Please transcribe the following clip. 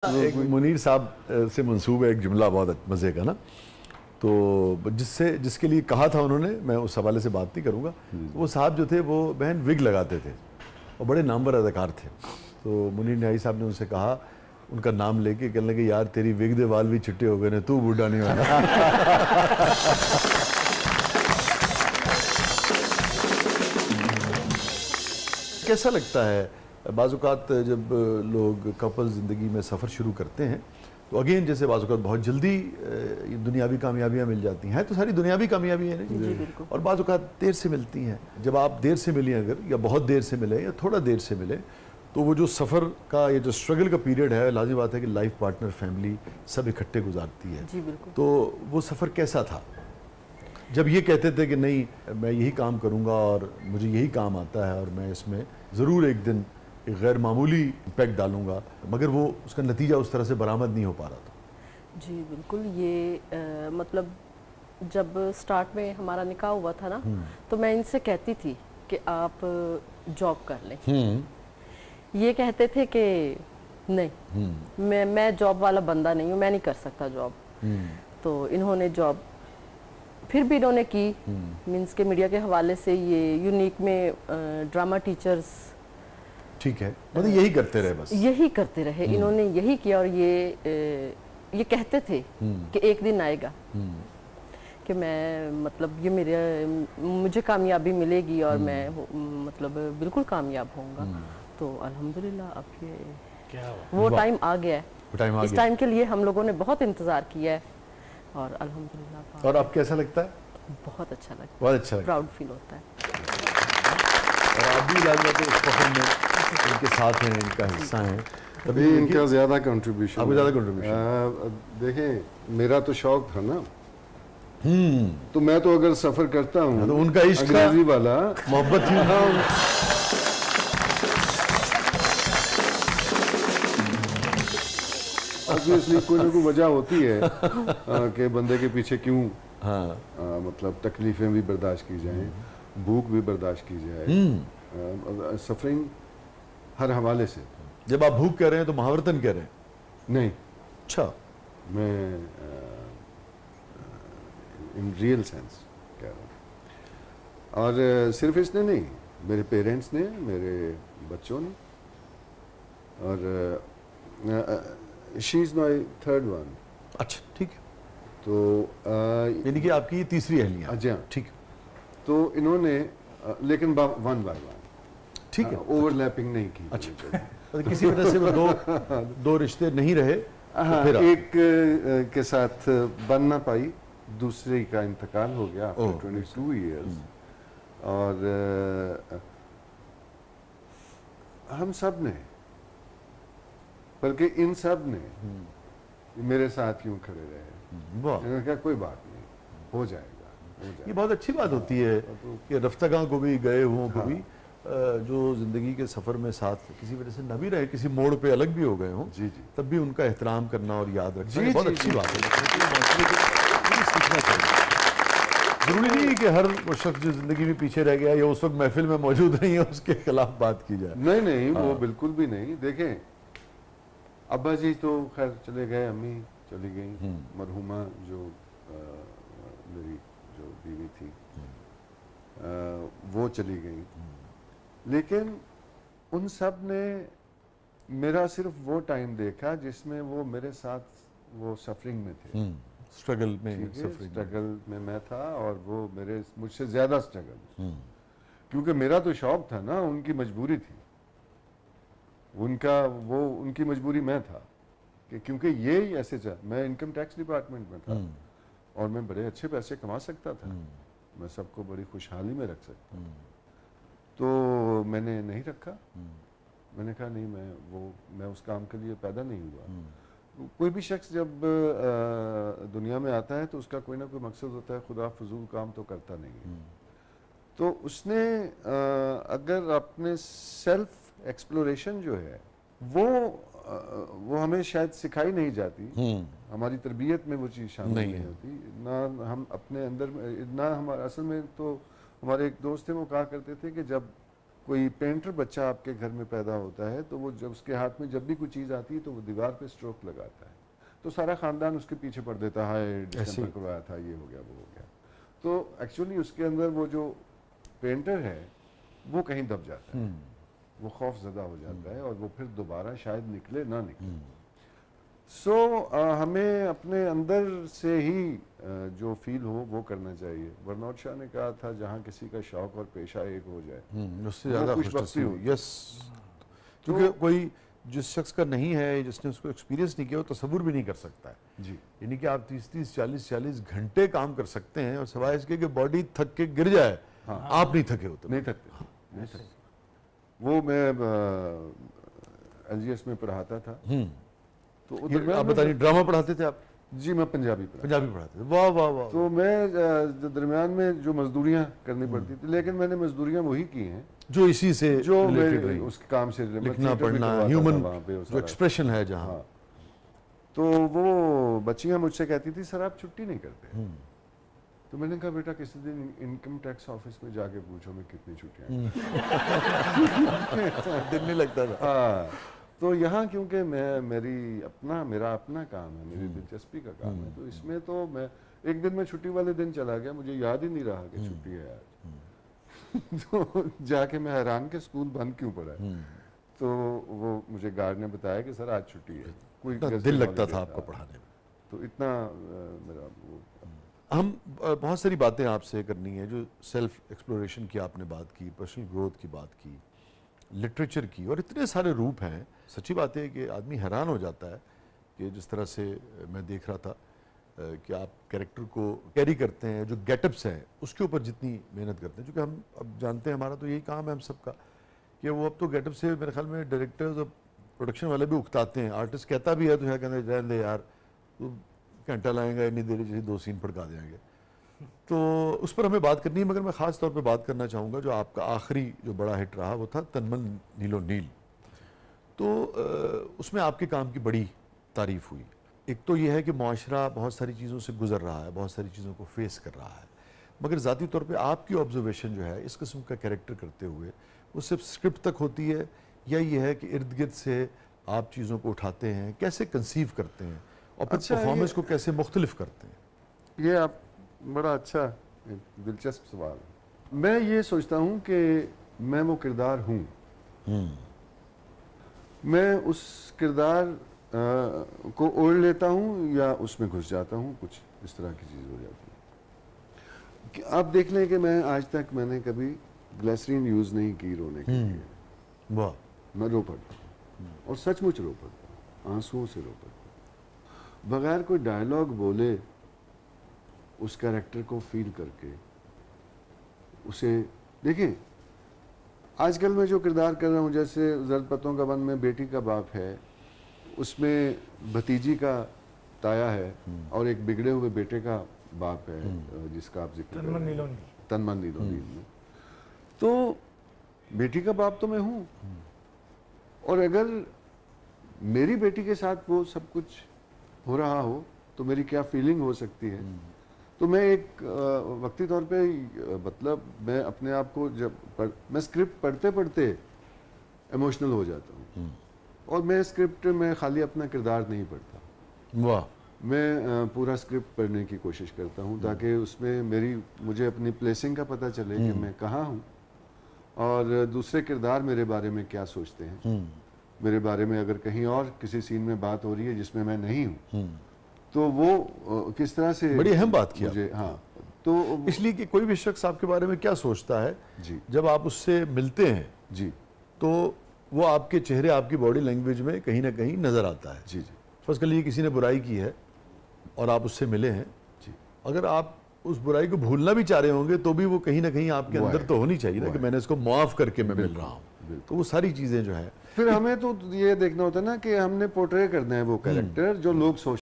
एक मुनीर साहब से मंसूब है एक जुमला बहुत मज़े का ना, तो जिसके लिए कहा था उन्होंने, मैं उस हवाले से बात नहीं करूँगा। वो साहब जो थे वो बहन विग लगाते थे और बड़े नामवर अदाकार थे। तो मुनीर न्याही साहब ने उनसे कहा, उनका नाम लेके, कहने लगे यार तेरी विग दे वाल भी चिट्टे हो गए ने, तू बूढ़ा नहीं होना। कैसा लगता है बाज़-औक़ात जब लोग कपल ज़िंदगी में सफ़र शुरू करते हैं तो अगेन जैसे बाज़-औक़ात बहुत जल्दी दुनियावी कामयाबियाँ मिल जाती हैं तो सारी दुनियावी कामयाबी है ना, और बाज़-औक़ात देर से मिलती हैं। जब आप देर से मिली अगर, या बहुत देर से मिले या थोड़ा देर से मिले, तो वो जो सफ़र का ये जो स्ट्रगल का पीरियड है, लाज़िमी बात है कि लाइफ पार्टनर फैमिली सब इकट्ठे गुजारती है। तो वो सफ़र कैसा था जब ये कहते थे कि नहीं मैं यही काम करूँगा और मुझे यही काम आता है और मैं इसमें ज़रूर एक दिन एक गैर मामूली इम्पैक्ट डालूंगा, मगर वो उसका नतीजा उस तरह से बरामद नहीं हो पा रहा था? जी बिल्कुल, ये मतलब जब स्टार्ट में हमारा निकाह हुआ था ना, तो मैं इनसे कहती थी कि आप जॉब कर लें। ये कहते थे कि नहीं, मैं जॉब वाला बंदा नहीं हूँ, मैं नहीं कर सकता जॉब। तो इन्होंने जॉब फिर भी इन्होंने की, मीन्स के मीडिया के हवाले से ये यूनिक में ड्रामा टीचर्स, ठीक है, मतलब यही करते रहे, बस यही करते रहे। इन्होंने यही किया और ये कहते थे कि एक दिन आएगा कि मैं मतलब मुझे कामयाबी मिलेगी और मैं मतलब बिल्कुल कामयाब होऊंगा। तो अल्हम्दुलिल्लाह अब ये वो टाइम आ गया है। इस टाइम के लिए हम लोगों ने बहुत इंतज़ार किया है और अल्हम्दुलिल्लाह। और अब कैसा लगता है? बहुत अच्छा लगता है, बहुत अच्छा, प्राउड फील होता है। और आप भी लाजवाब तो इस फखर में इनके साथ हैं, इनका हिस्सा है। तभी इनका ज़्यादा कंट्रीब्यूशन, आपको ज़्यादा कंट्रीब्यूशन। देखें मेरा तो शौक था ना, तो मैं तो अगर सफ़र करता हूँ तो उनका इश्क अंग्रेजी वाला मोहब्बत ही था। ऑब्वियसली कोई ना कोई वजह होती है कि बंदे के पीछे क्यों मतलब तकलीफ़ें भी बर्दाश्त की जाएं, भूख भी बर्दाश्त की जाए, सफरिंग हर हवाले से। जब आप भूख कह रहे हैं तो महावरतन कह रहे हैं? नहीं, अच्छा, मैं इन रियल सेंस कह रहा हूँ। और सिर्फ इसने नहीं, मेरे पेरेंट्स ने, मेरे बच्चों ने, और she is my third one. अच्छा, ठीक है। तो यानी कि आपकी तीसरी अहलिया? जी हाँ, ठीक है। तो इन्होंने लेकिन वन बाय वन, ठीक है, ओवरलैपिंग नहीं की। अच्छा, तो किसी वजह से वो दो रिश्ते नहीं रहे। हाँ, तो एक के साथ बन ना पाई, दूसरे का इंतकाल हो गया आफ्टर 22 इयर्स। और हम सब ने, बल्कि इन सब ने मेरे साथ क्यों खड़े रहे, मैंने कहा कोई बात नहीं, हो जाएगा। ये बहुत अच्छी बात होती है कि रफ्तागां को भी, गए हुओं को भी, जो ज़िंदगी के सफ़र में साथ किसी वजह से न भी रहे, किसी मोड़ पे अलग भी हो गए हों, जी जी, तब भी उनका एहतराम करना और याद रखना बहुत अच्छी बात है। सीखना चाहिए। ज़रूरी नहीं है कि हर वो शख्स जो ज़िंदगी में पीछे रह गया या उस वक्त महफिल में मौजूद नहीं है उसके खिलाफ बात की जाए। नहीं नहीं, वो बिल्कुल भी नहीं। देखें, अब्बा जी तो खैर चले गए, अम्मी चली गई, मरहुमा जो मेरी जो बीवी थी वो चली गई, लेकिन उन सब ने मेरा सिर्फ वो टाइम देखा जिसमें वो मेरे साथ वो सफरिंग में थे, स्ट्रगल में, स्ट्रगल में मैं था और वो मुझसे ज़्यादा स्ट्रगल, क्योंकि मेरा तो शौक था ना, उनकी मजबूरी थी, उनकी मजबूरी मैं था कि क्योंकि ये ऐसे मैं इनकम टैक्स डिपार्टमेंट में था और मैं बड़े अच्छे पैसे कमा सकता था, मैं सबको बड़ी खुशहाली में रख सकता, तो मैंने नहीं रखा। मैंने कहा नहीं, मैं उस काम के लिए पैदा नहीं हुआ। कोई भी शख्स जब दुनिया में आता है तो उसका कोई ना कोई मकसद होता है, खुदा फजूल काम तो करता नहीं है। तो उसने अगर अपने सेल्फ एक्सप्लोरेशन जो है वो हमें शायद सिखाई नहीं जाती, हमारी तरबियत में वो चीज़ शामिल नहीं होती ना, हम अपने अंदर ना, हमारे असल में तो हमारे एक दोस्त थे, वो कहा करते थे कि जब कोई पेंटर बच्चा आपके घर में पैदा होता है तो वो जब उसके हाथ में जब भी कोई चीज़ आती है तो वो दीवार पे स्ट्रोक लगाता है, तो सारा ख़ानदान उसके पीछे पड़ देता है, डिस्टेंपर करवाया था, ये हो गया वो हो गया। तो एक्चुअली उसके अंदर वो जो पेंटर है वो कहीं दब जाता है, वो खौफजदा हो जाता है और वो फिर दोबारा शायद निकले ना निकले। सो हमें अपने अंदर से ही जो फील हो वो करना चाहिए। बर्नार्ड शॉ ने कहा था जहाँ किसी का शौक और पेशा एक हो जाए उससे ज़्यादा खुशबख्ती हो। यस, क्योंकि कोई जिस शख्स का नहीं है, जिसने उसको एक्सपीरियंस नहीं किया, वो तसव्वुर भी नहीं कर सकता है। जी, यानी कि आप 30-30, 40-40 घंटे काम कर सकते हैं और सिवाय इसके कि बॉडी थक के गिर जाए, हाँ, आप नहीं थके होते। नहीं थकते, नहीं थकते। वो मैं एलजीएस में पढ़ाता था, तो उधर आप बताइए, ड्रामा पढ़ाते थे आप? जी, मैं पंजाबी पढ़ाता। पंजाबी पढ़ाते थे, वाह वाह वाह। तो मैं दरमियान में जो मजदूरियाँ करनी पड़ती थी, लेकिन मैंने मजदूरियाँ वही की हैं जो इसी से जो related मैं रही। उस काम से लिखना पढ़ना, ह्यूमन जो जो एक्सप्रेशन है जहाँ। हाँ। तो वो बच्चियाँ मुझसे कहती थी सर आप छुट्टी नहीं करते। तो मैंने कहा बेटा किसी दिन इनकम टैक्स ऑफिस में जाके पूछो मैं कितनी छुट्टियाँ दिन नहीं लगता था। हाँ, तो यहाँ क्योंकि मेरा अपना काम है, मेरी दिलचस्पी का काम है, तो इसमें तो मैं एक दिन में छुट्टी वाले दिन चला गया, मुझे याद ही नहीं रहा कि छुट्टी है आज। तो जाके मैं हैरान के स्कूल बंद क्यों पड़ा है। तो वो मुझे गार्ड ने बताया कि सर आज छुट्टी है। कोई दिल लगता था आपको पढ़ाने में, तो इतना मेरा वो। हम बहुत सारी बातें आपसे करनी है, जो सेल्फ एक्सप्लोरेशन की आपने बात की, पर्सनल ग्रोथ की बात की, लिटरेचर की, और इतने सारे रूप हैं। सच्ची बात है कि आदमी हैरान हो जाता है कि जिस तरह से मैं देख रहा था कि आप कैरेक्टर को कैरी करते हैं, जो गेटअप्स हैं उसके ऊपर जितनी मेहनत करते हैं, क्योंकि हम अब जानते हैं हमारा तो यही काम है हम सबका कि वो अब तो गेटअप से मेरे ख्याल में डायरेक्टर्स और प्रोडक्शन वाले भी उकताते हैं। आर्टिस्ट कहता भी है तो कहते हैं रहने दे यार, तो घंटा लाएंगा इतनी देर जैसे 2 सीन फड़का देंगे। तो उस पर हमें बात करनी है, मगर मैं ख़ास तौर पे बात करना चाहूँगा जो आपका आखिरी जो बड़ा हिट रहा वो था तन मन नीलो नील। तो उसमें आपके काम की बड़ी तारीफ़ हुई। एक तो ये है कि माशरा बहुत सारी चीज़ों से गुजर रहा है, बहुत सारी चीज़ों को फेस कर रहा है, मगर ज़ाती तौर पे आपकी ऑब्जर्वेशन जो है इस किस्म का कैरेक्टर करते हुए वो सिर्फ स्क्रिप्ट तक होती है, या ये है कि इर्द गिर्द से आप चीज़ों को उठाते हैं, कैसे कंसीव करते हैं और फिर परफॉर्मेंस को कैसे मुख्तलिफ करते हैं? ये आप बड़ा अच्छा दिलचस्प सवाल है। मैं ये सोचता हूँ कि मैं वो किरदार हूँ, मैं उस किरदार को ओढ़ लेता हूँ या उसमें घुस जाता हूँ, कुछ इस तरह की चीज़ हो जाती है। कि आप देख लें कि मैं आज तक मैंने कभी ग्लिसरीन यूज़ नहीं की रोने के लिए। वाह। मैं रो पड़ता हूँ और सचमुच रो पड़ता हूँ, आंसुओं से रो पड़ता हूँ, बगैर कोई डायलॉग बोले उस कैरेक्टर को फील करके उसे। देखें आजकल मैं जो किरदार कर रहा हूँ, जैसे ज़र्द पत्तों का वन में बेटी का बाप है, उसमें भतीजी का ताया है और एक बिगड़े हुए बेटे का बाप है जिसका आप जिक्र कर रहे हैं, तनमन नीलो नील में। तो बेटी का बाप तो मैं हूँ, और अगर मेरी बेटी के साथ वो सब कुछ हो रहा हो तो मेरी क्या फीलिंग हो सकती है। तो मैं एक वक्ती तौर पे मतलब मैं अपने आप को मैं स्क्रिप्ट पढ़ते पढ़ते इमोशनल हो जाता हूँ, और मैं स्क्रिप्ट में खाली अपना किरदार नहीं पढ़ता। वाह। मैं पूरा स्क्रिप्ट पढ़ने की कोशिश करता हूँ ताकि उसमें मुझे अपनी प्लेसिंग का पता चले कि मैं कहाँ हूँ और दूसरे किरदार मेरे बारे में क्या सोचते हैं, मेरे बारे में अगर कहीं और किसी सीन में बात हो रही है जिसमें मैं नहीं हूँ तो वो किस तरह से। बड़ी अहम बात की मुझे। हाँ, तो इसलिए कि कोई भी शख्स आपके बारे में क्या सोचता है जी, जब आप उससे मिलते हैं जी, तो वो आपके चेहरे, आपकी बॉडी लैंग्वेज में कहीं ना कहीं नजर आता है। जी, जी, फर्स्ट लिए किसी ने बुराई की है और आप उससे मिले हैं, जी, अगर आप उस बुराई को भूलना भी चाह रहे होंगे तो भी वो कहीं ना कहीं आपके अंदर तो होनी चाहिए ना कि मैंने इसको माफ करके मैं मिल रहा हूँ। तो वो सारी चीजें जो है फिर हमें तो ये देखना होता है ना कि हमने पोर्ट्रे करना है वो कैरेक्टर जो लोग सोच